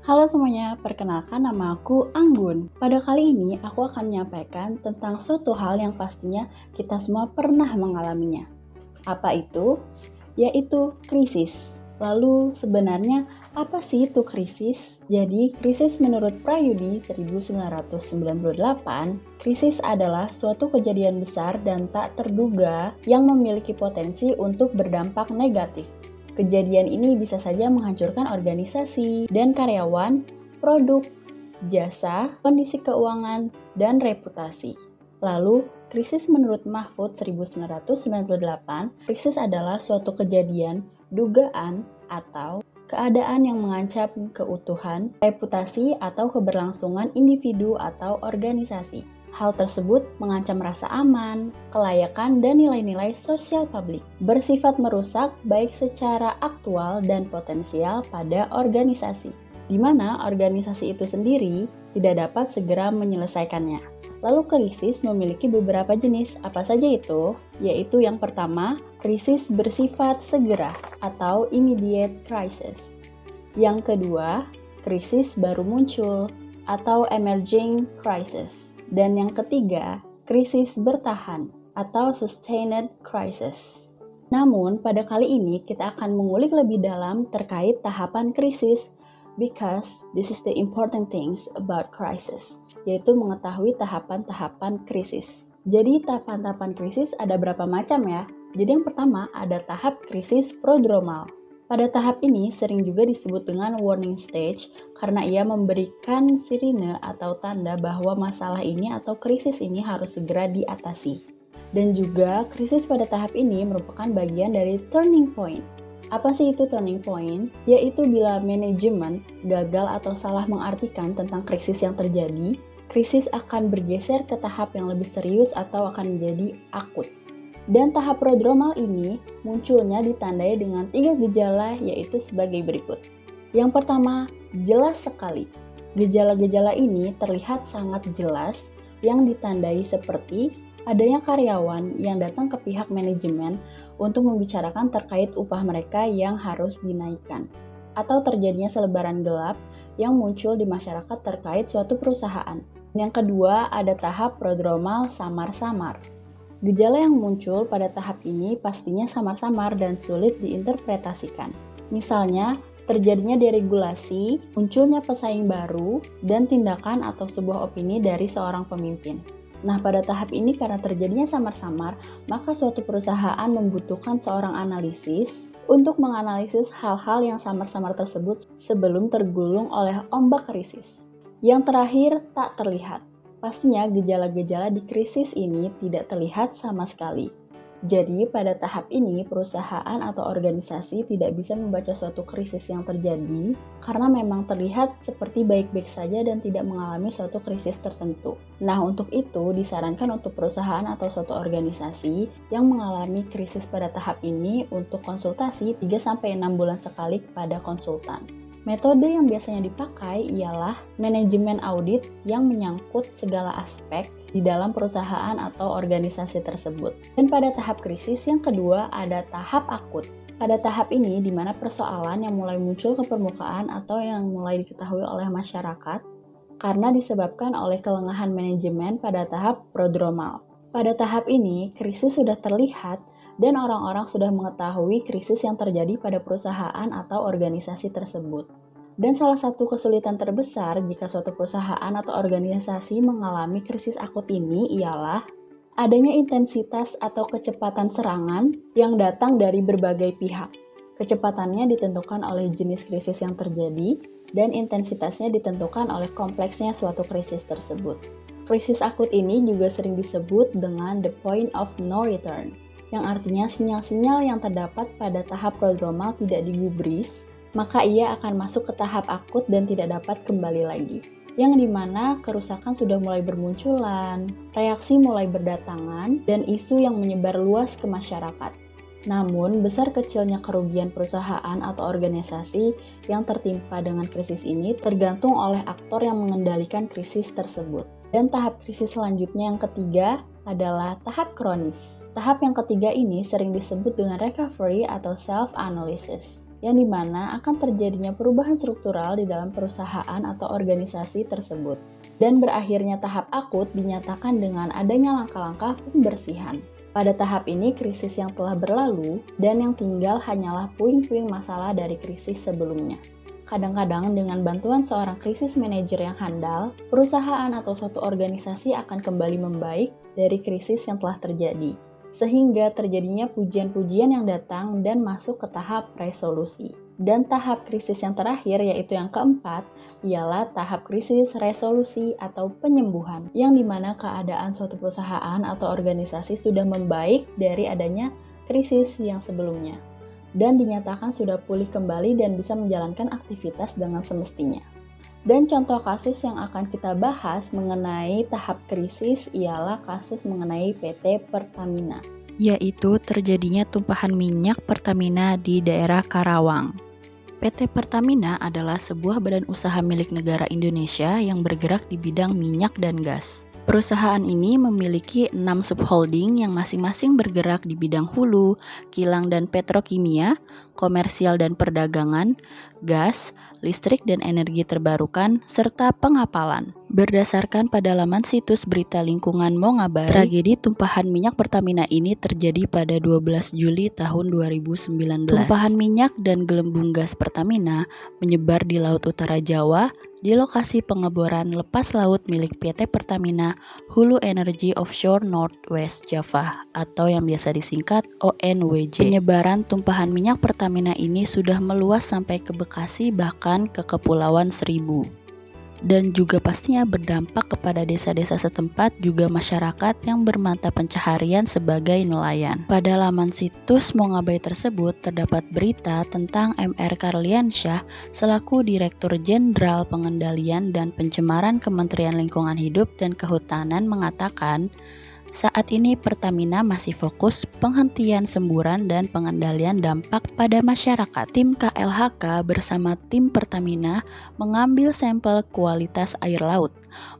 Halo semuanya, perkenalkan nama aku Anggun. Pada kali ini aku akan menyampaikan tentang suatu hal yang pastinya kita semua pernah mengalaminya. Apa itu? Yaitu krisis. Lalu sebenarnya apa sih itu krisis? Jadi krisis menurut Prayudi 1998, krisis adalah suatu kejadian besar dan tak terduga yang memiliki potensi untuk berdampak negatif. Kejadian ini bisa saja menghancurkan organisasi dan karyawan, produk, jasa, kondisi keuangan, dan reputasi. Lalu, krisis menurut Mahfud 1998, krisis adalah suatu kejadian, dugaan, atau keadaan yang mengancam keutuhan, reputasi, atau keberlangsungan individu atau organisasi. Hal tersebut mengancam rasa aman, kelayakan, dan nilai-nilai sosial publik, bersifat merusak baik secara aktual dan potensial pada organisasi, di mana organisasi itu sendiri tidak dapat segera menyelesaikannya. Lalu krisis memiliki beberapa jenis, apa saja itu? Yaitu yang pertama, krisis bersifat segera atau immediate crisis. Yang kedua, krisis baru muncul atau emerging crisis. Dan yang ketiga, krisis bertahan atau sustained crisis. Namun, pada kali ini kita akan mengulik lebih dalam terkait tahapan krisis, because this is the important things about crisis, yaitu mengetahui tahapan-tahapan krisis. Jadi, tahapan-tahapan krisis ada berapa macam ya? Jadi yang pertama ada tahap krisis prodromal. Pada tahap ini sering juga disebut dengan warning stage karena ia memberikan sirine atau tanda bahwa masalah ini atau krisis ini harus segera diatasi. Dan juga krisis pada tahap ini merupakan bagian dari turning point. Apa sih itu turning point? Yaitu bila manajemen gagal atau salah mengartikan tentang krisis yang terjadi, krisis akan bergeser ke tahap yang lebih serius atau akan menjadi akut. Dan tahap prodromal ini munculnya ditandai dengan 3 gejala yaitu sebagai berikut. Yang pertama, jelas sekali. Gejala-gejala ini terlihat sangat jelas yang ditandai seperti adanya karyawan yang datang ke pihak manajemen untuk membicarakan terkait upah mereka yang harus dinaikkan. Atau terjadinya selebaran gelap yang muncul di masyarakat terkait suatu perusahaan. Yang kedua, ada tahap prodromal samar-samar. Gejala yang muncul pada tahap ini pastinya samar-samar dan sulit diinterpretasikan. Misalnya, terjadinya deregulasi, munculnya pesaing baru, dan tindakan atau sebuah opini dari seorang pemimpin. Nah, pada tahap ini karena terjadinya samar-samar, maka suatu perusahaan membutuhkan seorang analisis untuk menganalisis hal-hal yang samar-samar tersebut sebelum tergulung oleh ombak krisis. Yang terakhir, tak terlihat. Pastinya gejala-gejala di krisis ini tidak terlihat sama sekali. Jadi pada tahap ini perusahaan atau organisasi tidak bisa membaca suatu krisis yang terjadi karena memang terlihat seperti baik-baik saja dan tidak mengalami suatu krisis tertentu. Nah, untuk itu disarankan untuk perusahaan atau suatu organisasi yang mengalami krisis pada tahap ini untuk konsultasi 3-6 bulan sekali kepada konsultan. Metode yang biasanya dipakai ialah manajemen audit yang menyangkut segala aspek di dalam perusahaan atau organisasi tersebut. Dan pada tahap krisis yang kedua ada tahap akut. Pada tahap ini di mana persoalan yang mulai muncul ke permukaan atau yang mulai diketahui oleh masyarakat karena disebabkan oleh kelengahan manajemen pada tahap prodromal. Pada tahap ini krisis sudah terlihat dan orang-orang sudah mengetahui krisis yang terjadi pada perusahaan atau organisasi tersebut. Dan salah satu kesulitan terbesar jika suatu perusahaan atau organisasi mengalami krisis akut ini ialah adanya intensitas atau kecepatan serangan yang datang dari berbagai pihak. Kecepatannya ditentukan oleh jenis krisis yang terjadi dan intensitasnya ditentukan oleh kompleksnya suatu krisis tersebut. Krisis akut ini juga sering disebut dengan the point of no return, yang artinya sinyal-sinyal yang terdapat pada tahap prodromal tidak digubris, maka ia akan masuk ke tahap akut dan tidak dapat kembali lagi. Yang dimana kerusakan sudah mulai bermunculan, reaksi mulai berdatangan, dan isu yang menyebar luas ke masyarakat. Namun, besar kecilnya kerugian perusahaan atau organisasi yang tertimpa dengan krisis ini tergantung oleh aktor yang mengendalikan krisis tersebut. Dan tahap krisis selanjutnya yang ketiga adalah tahap kronis. Tahap yang ketiga ini sering disebut dengan recovery atau self-analysis. yang dimana akan terjadinya perubahan struktural di dalam perusahaan atau organisasi tersebut. Dan berakhirnya tahap akut dinyatakan dengan adanya langkah-langkah pembersihan. Pada tahap ini, krisis yang telah berlalu dan yang tinggal hanyalah puing-puing masalah dari krisis sebelumnya. Kadang-kadang dengan bantuan seorang krisis manajer yang handal, perusahaan atau suatu organisasi akan kembali membaik dari krisis yang telah terjadi, sehingga terjadinya pujian-pujian yang datang dan masuk ke tahap resolusi. Dan tahap krisis yang terakhir, yaitu yang keempat, ialah tahap krisis resolusi atau penyembuhan, yang dimana keadaan suatu perusahaan atau organisasi sudah membaik dari adanya krisis yang sebelumnya, dan dinyatakan sudah pulih kembali dan bisa menjalankan aktivitas dengan semestinya. Dan contoh kasus yang akan kita bahas mengenai tahap krisis ialah kasus mengenai PT Pertamina, yaitu terjadinya tumpahan minyak Pertamina di daerah Karawang. PT Pertamina adalah sebuah badan usaha milik negara Indonesia yang bergerak di bidang minyak dan gas. Perusahaan ini memiliki 6 subholding yang masing-masing bergerak di bidang hulu, kilang dan petrokimia, komersial dan perdagangan, gas, listrik dan energi terbarukan, serta pengapalan. Berdasarkan pada laman situs berita lingkungan Mongabai, tragedi tumpahan minyak Pertamina ini terjadi pada 12 Juli tahun 2019. Tumpahan minyak dan gelembung gas Pertamina menyebar di Laut Utara Jawa di lokasi pengeboran lepas laut milik PT Pertamina Hulu Energy Offshore North West Java atau yang biasa disingkat ONWJ. Penyebaran tumpahan minyak Pertamina ini sudah meluas sampai ke Bekasi bahkan ke Kepulauan Seribu. Dan juga pastinya berdampak kepada desa-desa setempat juga masyarakat yang bermata pencaharian sebagai nelayan. Pada laman situs Mongabai tersebut terdapat berita tentang M.R. Karliansyah selaku Direktur Jenderal Pengendalian dan Pencemaran Kementerian Lingkungan Hidup dan Kehutanan mengatakan, saat ini Pertamina masih fokus penghentian semburan dan pengendalian dampak pada masyarakat. Tim KLHK bersama tim Pertamina mengambil sampel kualitas air laut,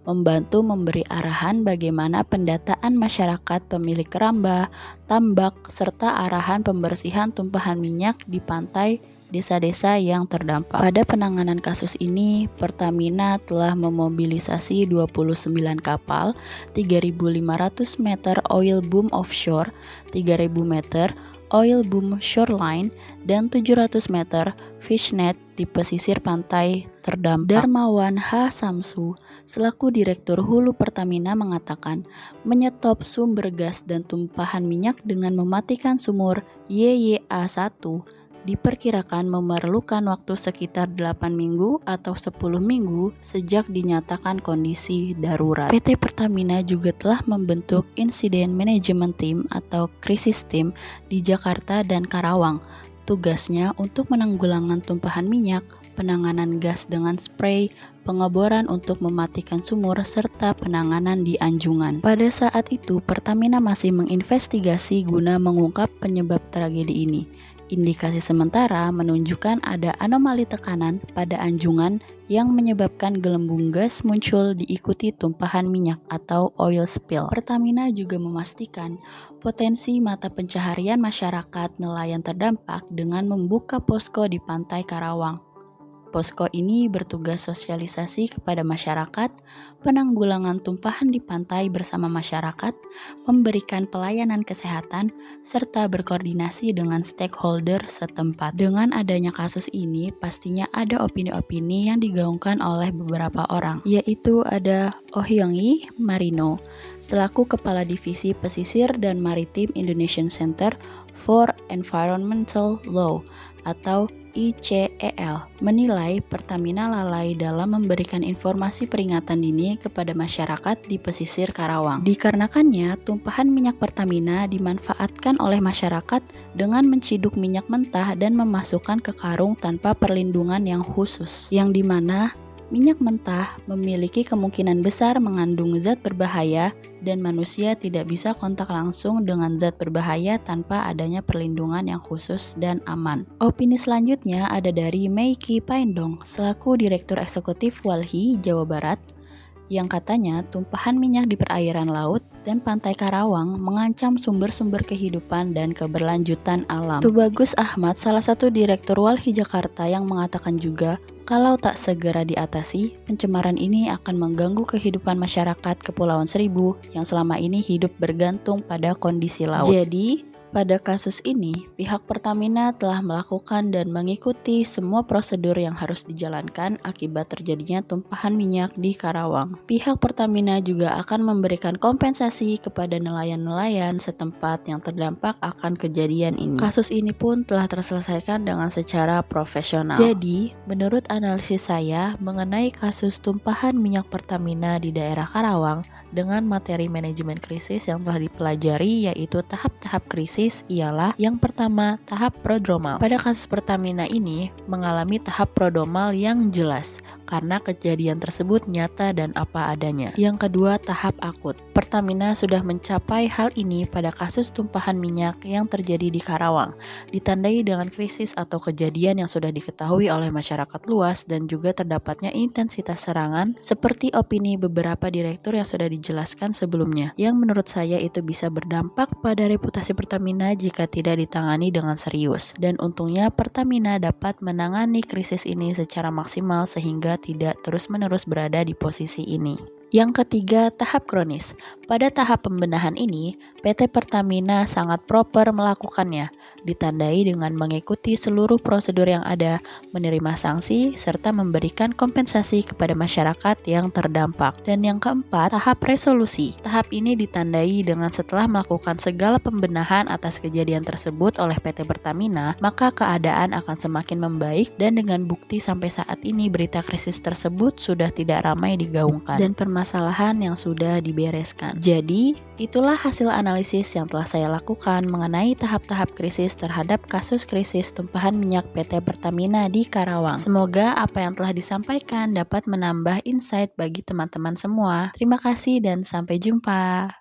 membantu memberi arahan bagaimana pendataan masyarakat pemilik keramba, tambak, serta arahan pembersihan tumpahan minyak di pantai desa-desa yang terdampak. Pada penanganan kasus ini, Pertamina telah memobilisasi 29 kapal, 3.500 meter oil boom offshore, 3.000 meter oil boom shoreline, dan 700 meter fishnet di pesisir pantai terdampak. Darmawan H. Samsu, selaku Direktur Hulu Pertamina mengatakan, menyetop sumber gas dan tumpahan minyak dengan mematikan sumur YYA-1 diperkirakan memerlukan waktu sekitar 8 minggu atau 10 minggu sejak dinyatakan kondisi darurat. PT Pertamina juga telah membentuk Incident Management Team atau Krisis Team di Jakarta dan Karawang. Tugasnya untuk menanggulangan tumpahan minyak, penanganan gas dengan spray, pengeboran untuk mematikan sumur, serta penanganan di anjungan. Pada saat itu, Pertamina masih menginvestigasi guna mengungkap penyebab tragedi ini. Indikasi sementara menunjukkan ada anomali tekanan pada anjungan yang menyebabkan gelembung gas muncul diikuti tumpahan minyak atau oil spill. Pertamina juga memastikan potensi mata pencaharian masyarakat nelayan terdampak dengan membuka posko di pantai Karawang. Posko ini bertugas sosialisasi kepada masyarakat, penanggulangan tumpahan di pantai bersama masyarakat, memberikan pelayanan kesehatan, serta berkoordinasi dengan stakeholder setempat. Dengan adanya kasus ini, pastinya ada opini-opini yang digaungkan oleh beberapa orang, yaitu ada Oh Hyung-hee Marino, selaku Kepala Divisi Pesisir dan Maritim Indonesian Center for Environmental Law atau ICEL, menilai Pertamina lalai dalam memberikan informasi peringatan dini kepada masyarakat di pesisir Karawang. Dikarenakannya, tumpahan minyak Pertamina dimanfaatkan oleh masyarakat dengan menciduk minyak mentah dan memasukkan ke karung tanpa perlindungan yang khusus, yang dimana minyak mentah memiliki kemungkinan besar mengandung zat berbahaya dan manusia tidak bisa kontak langsung dengan zat berbahaya tanpa adanya perlindungan yang khusus dan aman. Opini selanjutnya ada dari Meiki Paindong, selaku Direktur Eksekutif Walhi, Jawa Barat. yang katanya tumpahan minyak di perairan laut dan pantai Karawang mengancam sumber-sumber kehidupan dan keberlanjutan alam. Tubagus Ahmad, salah satu direktur Walhi Jakarta, yang mengatakan juga kalau tak segera diatasi, pencemaran ini akan mengganggu kehidupan masyarakat Kepulauan Seribu yang selama ini hidup bergantung pada kondisi laut. Jadi, pada kasus ini, pihak Pertamina telah melakukan dan mengikuti semua prosedur yang harus dijalankan akibat terjadinya tumpahan minyak di Karawang. Pihak Pertamina juga akan memberikan kompensasi kepada nelayan-nelayan setempat yang terdampak akan kejadian ini. Kasus ini pun telah terselesaikan dengan secara profesional. Jadi, menurut analisis saya mengenai kasus tumpahan minyak Pertamina di daerah Karawang, dengan materi manajemen krisis yang telah dipelajari, yaitu tahap-tahap krisis ialah yang pertama, tahap prodromal. Pada kasus Pertamina ini mengalami tahap prodromal yang jelas karena kejadian tersebut nyata dan apa adanya. Yang kedua, tahap akut. Pertamina sudah mencapai hal ini pada kasus tumpahan minyak yang terjadi di Karawang, ditandai dengan krisis atau kejadian yang sudah diketahui oleh masyarakat luas dan juga terdapatnya intensitas serangan seperti opini beberapa direktur yang sudah dijelaskan sebelumnya, yang menurut saya itu bisa berdampak pada reputasi Pertamina jika tidak ditangani dengan serius. Dan untungnya Pertamina dapat menangani krisis ini secara maksimal sehingga tidak terus-menerus berada di posisi ini. Yang ketiga, tahap kronis. Pada tahap pembenahan ini, PT Pertamina sangat proper melakukannya, ditandai dengan mengikuti seluruh prosedur yang ada, menerima sanksi, serta memberikan kompensasi kepada masyarakat yang terdampak. Dan yang keempat, tahap resolusi. Tahap ini ditandai dengan setelah melakukan segala pembenahan atas kejadian tersebut oleh PT Pertamina, maka keadaan akan semakin membaik dan dengan bukti sampai saat ini berita krisis tersebut sudah tidak ramai digaungkan dan permasalahan yang sudah dibereskan. Jadi, itulah hasil analisis yang telah saya lakukan mengenai tahap-tahap krisis terhadap kasus krisis tumpahan minyak PT Pertamina di Karawang. Semoga apa yang telah disampaikan dapat menambah insight bagi teman-teman semua. Terima kasih dan sampai jumpa.